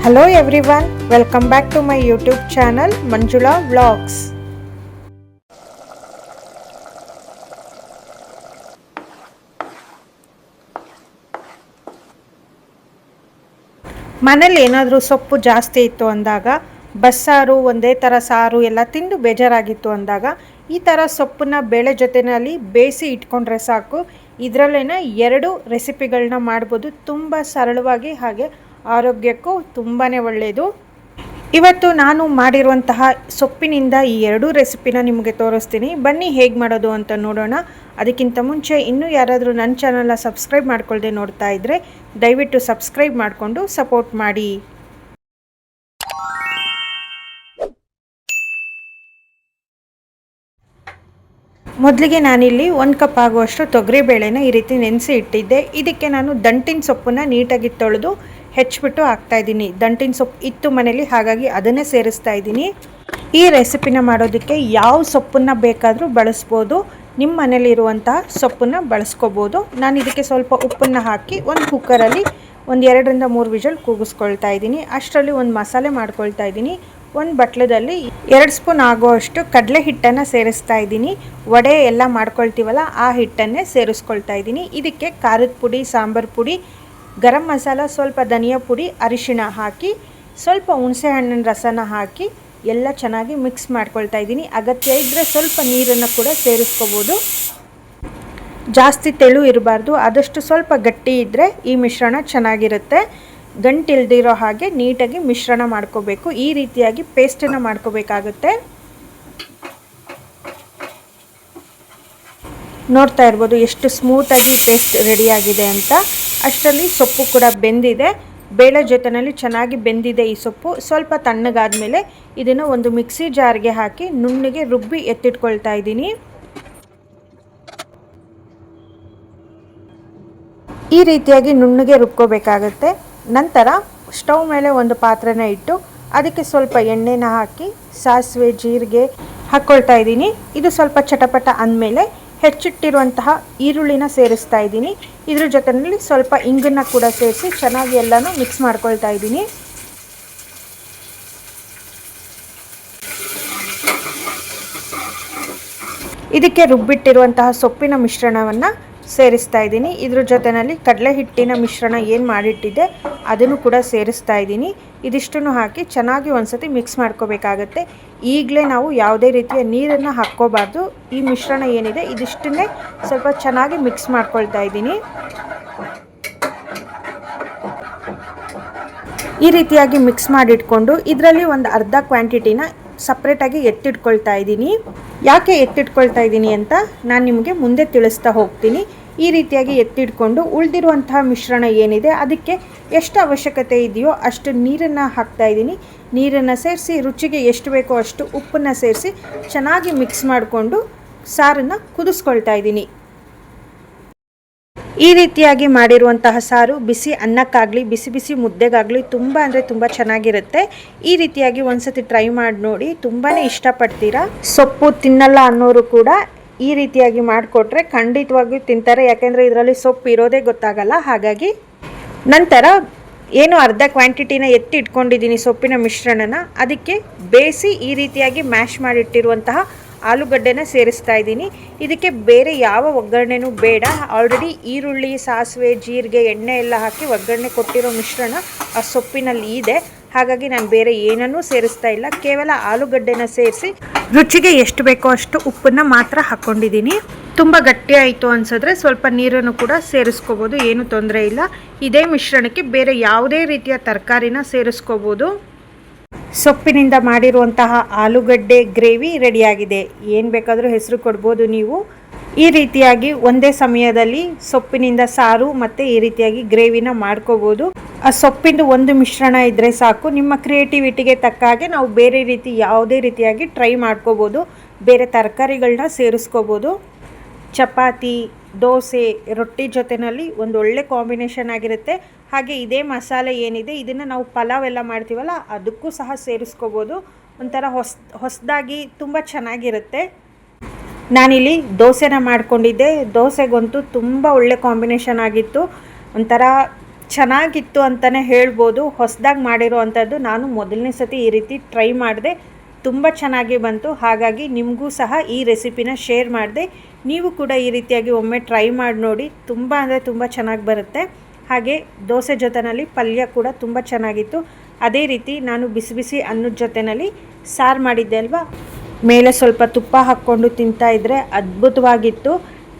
Hello everyone, welcome back to my YouTube channel Manjula Vlogs. ಮನೇಲಿ ಏನಾದರೂ ಸೊಪ್ಪು ಜಾಸ್ತಿ ಇತ್ತು ಅಂದಾಗ ಬಸ್ಸಾರು ಒಂದೇ ಥರ ಸಾರು ಎಲ್ಲ ತಿಂದು ಬೇಜಾರಾಗಿತ್ತು ಅಂದಾಗ ಈ ಥರ ಸೊಪ್ಪನ್ನ ಬೇಳೆ ಜೊತೆಯಲ್ಲಿ ಬೇಯಿಸಿ ಇಟ್ಕೊಂಡ್ರೆ ಸಾಕು. ಇದರಲ್ಲೇನೆ 2 ರೆಸಿಪಿಗಳನ್ನ ಮಾಡ್ಬೋದು. ತುಂಬ ಸರಳವಾಗಿ ಹಾಗೆ ಆರೋಗ್ಯಕ್ಕೂ ತುಂಬಾ ಒಳ್ಳೆಯದು. ಇವತ್ತು ನಾನು ಮಾಡಿರುವಂತಹ ಸೊಪ್ಪಿನಿಂದ ಈ 2 ರೆಸಿಪಿನ ನಿಮಗೆ ತೋರಿಸ್ತೀನಿ. ಬನ್ನಿ ಹೇಗೆ ಮಾಡೋದು ಅಂತ ನೋಡೋಣ. ಅದಕ್ಕಿಂತ ಮುಂಚೆ ಇನ್ನೂ ಯಾರಾದರೂ ನನ್ನ ಚಾನಲ್ನ ಸಬ್ಸ್ಕ್ರೈಬ್ ಮಾಡ್ಕೊಳ್ಳದೆ ನೋಡ್ತಾ ಇದ್ದರೆ ದಯವಿಟ್ಟು ಸಬ್ಸ್ಕ್ರೈಬ್ ಮಾಡಿಕೊಂಡು ಸಪೋರ್ಟ್ ಮಾಡಿ. ಮೊದಲಿಗೆ ನಾನಿಲ್ಲಿ 1 ಕಪ್ ಆಗುವಷ್ಟು ತೊಗರಿಬೇಳೆನ ಈ ರೀತಿ ನೆನೆಸಿ ಇಟ್ಟಿದ್ದೆ. ಇದಕ್ಕೆ ನಾನು ದಂಟಿನ ಸೊಪ್ಪನ್ನು ನೀಟಾಗಿ ತೊಳೆದು ಹೆಚ್ಚಿಬಿಟ್ಟು ಹಾಕ್ತಾಯಿದ್ದೀನಿ. ದಂಟಿನ ಸೊಪ್ಪು ಇತ್ತು ಮನೇಲಿ, ಹಾಗಾಗಿ ಅದನ್ನೇ ಸೇರಿಸ್ತಾ ಇದ್ದೀನಿ. ಈ ರೆಸಿಪಿನ ಮಾಡೋದಕ್ಕೆ ಯಾವ ಸೊಪ್ಪನ್ನು ಬೇಕಾದರೂ ಬಳಸ್ಬೋದು. ನಿಮ್ಮ ಮನೇಲಿರುವಂತಹ ಸೊಪ್ಪನ್ನು ಬಳಸ್ಕೋಬೋದು. ನಾನು ಇದಕ್ಕೆ ಸ್ವಲ್ಪ ಉಪ್ಪನ್ನು ಹಾಕಿ ಒಂದು ಕುಕ್ಕರಲ್ಲಿ ಒಂದು 2ರಿಂದ 3 ವಿಷಲ್ ಕೂಗಿಸ್ಕೊಳ್ತಾ ಇದ್ದೀನಿ. ಅಷ್ಟರಲ್ಲಿ ಒಂದು ಮಸಾಲೆ ಮಾಡ್ಕೊಳ್ತಾ ಇದ್ದೀನಿ. ಒಂದು ಬಟ್ಲದಲ್ಲಿ 2 ಸ್ಪೂನ್ ಆಗುವಷ್ಟು ಕಡಲೆ ಹಿಟ್ಟನ್ನು ಸೇರಿಸ್ತಾ ಇದ್ದೀನಿ. ವಡೆ ಎಲ್ಲ ಮಾಡ್ಕೊಳ್ತೀವಲ್ಲ ಆ ಹಿಟ್ಟನ್ನೇ ಸೇರಿಸ್ಕೊಳ್ತಾ ಇದ್ದೀನಿ. ಇದಕ್ಕೆ ಖಾರದ ಪುಡಿ, ಸಾಂಬಾರು ಪುಡಿ, ಗರಂ ಮಸಾಲ, ಸ್ವಲ್ಪ ಧನಿಯಾ ಪುಡಿ, ಅರಿಶಿಣ ಹಾಕಿ ಸ್ವಲ್ಪ ಹುಣಸೆ ಹಣ್ಣಿನ ರಸನ ಹಾಕಿ ಎಲ್ಲ ಚೆನ್ನಾಗಿ ಮಿಕ್ಸ್ ಮಾಡ್ಕೊಳ್ತಾ ಇದ್ದೀನಿ. ಅಗತ್ಯ ಇದ್ದರೆ ಸ್ವಲ್ಪ ನೀರನ್ನು ಕೂಡ ಸೇರಿಸ್ಕೋಬೋದು. ಜಾಸ್ತಿ ತೆಳು ಇರಬಾರ್ದು, ಆದಷ್ಟು ಸ್ವಲ್ಪ ಗಟ್ಟಿ ಇದ್ದರೆ ಈ ಮಿಶ್ರಣ ಚೆನ್ನಾಗಿರುತ್ತೆ. ಗಂಟಿಲ್ದಿರೋ ಹಾಗೆ ನೀಟಾಗಿ ಮಿಶ್ರಣ ಮಾಡ್ಕೋಬೇಕು. ಈ ರೀತಿಯಾಗಿ ಪೇಸ್ಟನ್ನು ಮಾಡ್ಕೋಬೇಕಾಗುತ್ತೆ. ನೋಡ್ತಾ ಇರ್ಬೋದು ಎಷ್ಟು ಸ್ಮೂತಾಗಿ ಪೇಸ್ಟ್ ರೆಡಿಯಾಗಿದೆ ಅಂತ. ಅಷ್ಟರಲ್ಲಿ ಸೊಪ್ಪು ಕೂಡ ಬೆಂದಿದೆ. ಬೇಳೆ ಜೊತೆಯಲ್ಲಿ ಚೆನ್ನಾಗಿ ಬೆಂದಿದೆ ಈ ಸೊಪ್ಪು. ಸ್ವಲ್ಪ ತಣ್ಣಗಾದ್ಮೇಲೆ ಇದನ್ನು ಒಂದು ಮಿಕ್ಸಿ ಜಾರ್ಗೆ ಹಾಕಿ ನುಣ್ಣಗೆ ರುಬ್ಬಿ ಎತ್ತಿಟ್ಕೊಳ್ತಾ ಇದ್ದೀನಿ. ಈ ರೀತಿಯಾಗಿ ನುಣ್ಣಗೆ ರುಬ್ಕೋಬೇಕಾಗತ್ತೆ. ನಂತರ ಸ್ಟವ್ ಮೇಲೆ ಒಂದು ಪಾತ್ರೆನ ಇಟ್ಟು ಅದಕ್ಕೆ ಸ್ವಲ್ಪ ಎಣ್ಣೆನ ಹಾಕಿ ಸಾಸಿವೆ, ಜೀರಿಗೆ ಹಾಕ್ಕೊಳ್ತಾ ಇದ್ದೀನಿ. ಇದು ಸ್ವಲ್ಪ ಚಟಪಟ ಅಂದಮೇಲೆ ಹೆಚ್ಚಿಟ್ಟಿರುವಂತಹ ಈರುಳ್ಳಿನ ಸೇರಿಸ್ತಾ ಇದ್ದೀನಿ. ಇದ್ರ ಜೊತೆಯಲ್ಲಿ ಸ್ವಲ್ಪ ಇಂಗನ್ನ ಕೂಡ ಸೇರಿಸಿ ಚೆನ್ನಾಗಿ ಎಲ್ಲನೂ ಮಿಕ್ಸ್ ಮಾಡ್ಕೊಳ್ತಾ ಇದ್ದೀನಿ. ಇದಕ್ಕೆ ರುಬ್ಬಿಟ್ಟಿರುವಂತಹ ಸೊಪ್ಪಿನ ಮಿಶ್ರಣವನ್ನು ಸೇರಿಸ್ತಾ ಇದ್ದೀನಿ. ಇದ್ರ ಜೊತೆಯಲ್ಲಿ ಕಡಲೆ ಹಿಟ್ಟಿನ ಮಿಶ್ರಣ ಏನು ಮಾಡಿಟ್ಟಿದ್ದೆ ಅದನ್ನು ಕೂಡ ಸೇರಿಸ್ತಾ ಇದ್ದೀನಿ. ಇದಿಷ್ಟನ್ನು ಹಾಕಿ ಚೆನ್ನಾಗಿ ಒಂದ್ಸತಿ ಮಿಕ್ಸ್ ಮಾಡ್ಕೋಬೇಕಾಗತ್ತೆ. ಈಗಲೇ ನಾವು ಯಾವುದೇ ರೀತಿಯ ನೀರನ್ನು ಹಾಕ್ಕೋಬಾರ್ದು. ಈ ಮಿಶ್ರಣ ಏನಿದೆ ಇದಿಷ್ಟನ್ನೇ ಸ್ವಲ್ಪ ಚೆನ್ನಾಗಿ ಮಿಕ್ಸ್ ಮಾಡ್ಕೊಳ್ತಾ ಇದ್ದೀನಿ. ಈ ರೀತಿಯಾಗಿ ಮಿಕ್ಸ್ ಮಾಡಿಟ್ಕೊಂಡು ಇದರಲ್ಲಿ ಒಂದು ಅರ್ಧ ಕ್ವಾಂಟಿಟಿನ ಸಪ್ರೇಟಾಗಿ ಎತ್ತಿಟ್ಕೊಳ್ತಾ ಇದ್ದೀನಿ. ಯಾಕೆ ಎತ್ತಿಟ್ಕೊಳ್ತಾ ಇದ್ದೀನಿ ಅಂತ ನಾನು ನಿಮಗೆ ಮುಂದೆ ತಿಳಿಸ್ತಾ ಹೋಗ್ತೀನಿ. ಈ ರೀತಿಯಾಗಿ ಎತ್ತಿಟ್ಕೊಂಡು ಉಳಿದಿರುವಂತಹ ಮಿಶ್ರಣ ಏನಿದೆ ಅದಕ್ಕೆ ಎಷ್ಟು ಅವಶ್ಯಕತೆ ಇದೆಯೋ ಅಷ್ಟು ನೀರನ್ನು ಹಾಕ್ತಾ ಇದ್ದೀನಿ. ನೀರನ್ನು ಸೇರಿಸಿ ರುಚಿಗೆ ಎಷ್ಟು ಬೇಕೋ ಅಷ್ಟು ಉಪ್ಪನ್ನು ಸೇರಿಸಿ ಚೆನ್ನಾಗಿ ಮಿಕ್ಸ್ ಮಾಡಿಕೊಂಡು ಸಾರನ್ನು ಕುದಿಸ್ಕೊಳ್ತಾ ಇದ್ದೀನಿ. ಈ ರೀತಿಯಾಗಿ ಮಾಡಿರುವಂತಹ ಸಾರು ಬಿಸಿ ಅನ್ನಕ್ಕಾಗಲಿ ಬಿಸಿ ಬಿಸಿ ಮುದ್ದೆಗಾಗಲಿ ತುಂಬ ಅಂದರೆ ತುಂಬ ಚೆನ್ನಾಗಿರುತ್ತೆ. ಈ ರೀತಿಯಾಗಿ ಒಂದ್ಸತಿ ಟ್ರೈ ಮಾಡಿ ನೋಡಿ, ತುಂಬಾ ಇಷ್ಟಪಡ್ತೀರಾ. ಸೊಪ್ಪು ತಿನ್ನಲ್ಲ ಅನ್ನೋರು ಕೂಡ ಈ ರೀತಿಯಾಗಿ ಮಾಡಿಕೊಟ್ರೆ ಖಂಡಿತವಾಗಿಯೂ ತಿಂತಾರೆ. ಯಾಕೆಂದರೆ ಇದರಲ್ಲಿ ಸೊಪ್ಪು ಇರೋದೇ ಗೊತ್ತಾಗಲ್ಲ. ಹಾಗಾಗಿ ನಂತರ ಏನು ಅರ್ಧ ಕ್ವಾಂಟಿಟಿನ ಎತ್ತಿ ಇಟ್ಕೊಂಡಿದ್ದೀನಿ ಸೊಪ್ಪಿನ ಮಿಶ್ರಣನ, ಅದಕ್ಕೆ ಬೇಯಿಸಿ ಈ ರೀತಿಯಾಗಿ ಮ್ಯಾಶ್ ಮಾಡಿಟ್ಟಿರುವಂತಹ ಆಲೂಗಡ್ಡೆನ ಸೇರಿಸ್ತಾ ಇದ್ದೀನಿ. ಇದಕ್ಕೆ ಬೇರೆ ಯಾವ ಒಗ್ಗರಣೆನೂ ಬೇಡ. ಆಲ್ರೆಡಿ ಈರುಳ್ಳಿ, ಸಾಸಿವೆ, ಜೀರಿಗೆ, ಎಣ್ಣೆ ಎಲ್ಲ ಹಾಕಿ ಒಗ್ಗರಣೆ ಕೊಟ್ಟಿರೋ ಮಿಶ್ರಣ ಆ ಸೊಪ್ಪಿನಲ್ಲಿ ಇದೆ. ಹಾಗಾಗಿ ನಾನು ಬೇರೆ ಏನನ್ನೂ ಸೇರಿಸ್ತಾ ಇಲ್ಲ. ಕೇವಲ ಆಲೂಗಡ್ಡೆನ ಸೇರಿಸಿ ರುಚಿಗೆ ಎಷ್ಟು ಬೇಕೋ ಅಷ್ಟು ಉಪ್ಪನ್ನು ಮಾತ್ರ ಹಾಕ್ಕೊಂಡಿದ್ದೀನಿ. ತುಂಬ ಗಟ್ಟಿ ಆಯಿತು ಅನ್ಸಿದ್ರೆ ಸ್ವಲ್ಪ ನೀರನ್ನು ಕೂಡ ಸೇರಿಸ್ಕೋಬೋದು, ಏನು ತೊಂದರೆ ಇಲ್ಲ. ಇದೇ ಮಿಶ್ರಣಕ್ಕೆ ಬೇರೆ ಯಾವುದೇ ರೀತಿಯ ತರಕಾರಿನ ಸೇರಿಸ್ಕೋಬೋದು. ಸೊಪ್ಪಿನಿಂದ ಮಾಡಿರುವಂತಹ ಆಲೂಗಡ್ಡೆ ಗ್ರೇವಿ ರೆಡಿಯಾಗಿದೆ. ಏನು ಬೇಕಾದರೂ ಹೆಸರು ಕೊಡ್ಬೋದು ನೀವು. ಈ ರೀತಿಯಾಗಿ ಒಂದೇ ಸಮಯದಲ್ಲಿ ಸೊಪ್ಪಿನಿಂದ ಸಾರು ಮತ್ತು ಈ ರೀತಿಯಾಗಿ ಗ್ರೇವಿನ ಮಾಡ್ಕೋಬೋದು. ಆ ಸೊಪ್ಪಿಂದು ಒಂದು ಮಿಶ್ರಣ ಇದ್ದರೆ ಸಾಕು. ನಿಮ್ಮ ಕ್ರಿಯೇಟಿವಿಟಿಗೆ ತಕ್ಕ ಹಾಗೆ ನಾವು ಬೇರೆ ರೀತಿ ಯಾವುದೇ ರೀತಿಯಾಗಿ ಟ್ರೈ ಮಾಡ್ಕೋಬೋದು. ಬೇರೆ ತರಕಾರಿಗಳನ್ನ ಸೇರಿಸ್ಕೋಬೋದು. ಚಪಾತಿ, ದೋಸೆ, ರೊಟ್ಟಿ ಜೊತೆಯಲ್ಲಿ ಒಂದು ಒಳ್ಳೆ ಕಾಂಬಿನೇಷನ್ ಆಗಿರುತ್ತೆ. ಹಾಗೆ ಇದೇ ಮಸಾಲೆ ಏನಿದೆ ಇದನ್ನು ನಾವು ಪಲಾವ್ ಎಲ್ಲ ಮಾಡ್ತೀವಲ್ಲ ಅದಕ್ಕೂ ಸಹ ಸೇರಿಸ್ಕೋಬೋದು. ಒಂಥರ ಹೊಸದಾಗಿ ತುಂಬ ಚೆನ್ನಾಗಿರುತ್ತೆ. ನಾನಿಲ್ಲಿ ದೋಸೆನ ಮಾಡ್ಕೊಂಡಿದ್ದೆ. ದೋಸೆಗಂತೂ ತುಂಬ ಒಳ್ಳೆ ಕಾಂಬಿನೇಷನ್ ಆಗಿತ್ತು. ಒಂಥರ ಚೆನ್ನಾಗಿತ್ತು ಅಂತಲೇ ಹೇಳ್ಬೋದು. ಹೊಸದಾಗಿ ಮಾಡಿರೋ ಅಂಥದ್ದು. ನಾನು ಮೊದಲನೇ ಸತಿ ಈ ರೀತಿ ಟ್ರೈ ಮಾಡಿದೆ, ತುಂಬ ಚೆನ್ನಾಗಿ ಬಂತು. ಹಾಗಾಗಿ ನಿಮಗೂ ಸಹ ಈ ರೆಸಿಪಿನ ಶೇರ್ ಮಾಡಿದೆ. ನೀವು ಕೂಡ ಈ ರೀತಿಯಾಗಿ ಒಮ್ಮೆ ಟ್ರೈ ಮಾಡಿ ನೋಡಿ, ತುಂಬ ಅಂದರೆ ತುಂಬ ಚೆನ್ನಾಗಿ ಬರುತ್ತೆ. ಹಾಗೆ ದೋಸೆ ಜೊತೆಯಲ್ಲಿ ಪಲ್ಯ ಕೂಡ ತುಂಬ ಚೆನ್ನಾಗಿತ್ತು. ಅದೇ ರೀತಿ ನಾನು ಬಿಸಿ ಬಿಸಿ ಅನ್ನದ ಜೊತೆಯಲ್ಲಿ ಸಾರು ಮಾಡಿದ್ದೆ ಅಲ್ವಾ, ಮೇಲೆ ಸ್ವಲ್ಪ ತುಪ್ಪ ಹಾಕ್ಕೊಂಡು ತಿಂತಾಯಿದ್ರೆ ಅದ್ಭುತವಾಗಿತ್ತು.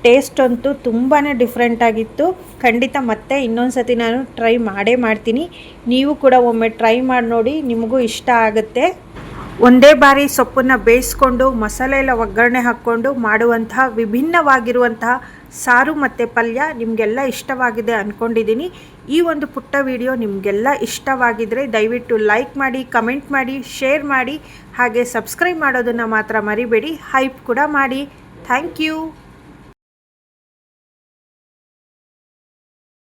ಟೇಸ್ಟ್ ಅಂತೂ ತುಂಬಾ ಡಿಫ್ರೆಂಟಾಗಿತ್ತು. ಖಂಡಿತ ಮತ್ತೆ ಇನ್ನೊಂದು ಸತಿ ನಾನು ಟ್ರೈ ಮಾಡೇ ಮಾಡ್ತೀನಿ. ನೀವು ಕೂಡ ಒಮ್ಮೆ ಟ್ರೈ ಮಾಡಿ ನೋಡಿ, ನಿಮಗೂ ಇಷ್ಟ ಆಗುತ್ತೆ. ಒಂದೇ ಬಾರಿ ಸೊಪ್ಪನ್ನು ಬೇಯಿಸ್ಕೊಂಡು ಮಸಾಲೆ ಎಲ್ಲ ಒಗ್ಗರಣೆ ಹಾಕ್ಕೊಂಡು ಮಾಡುವಂತಹ ವಿಭಿನ್ನವಾಗಿರುವಂತಹ ಸಾರು ಮತ್ತು ಪಲ್ಯ ನಿಮಗೆಲ್ಲ ಇಷ್ಟವಾಗಿದೆ ಅಂದ್ಕೊಂಡಿದ್ದೀನಿ. ಈ ಒಂದು ಪುಟ್ಟ ವಿಡಿಯೋ ನಿಮಗೆಲ್ಲ ಇಷ್ಟವಾಗಿದ್ದರೆ ದಯವಿಟ್ಟು ಲೈಕ್ ಮಾಡಿ, ಕಮೆಂಟ್ ಮಾಡಿ, ಶೇರ್ ಮಾಡಿ, ಹಾಗೆ ಸಬ್ಸ್ಕ್ರೈಬ್ ಮಾಡೋದನ್ನು ಮಾತ್ರ ಮರಿಬೇಡಿ. ಹೈಪ್ ಕೂಡ ಮಾಡಿ. Thank you.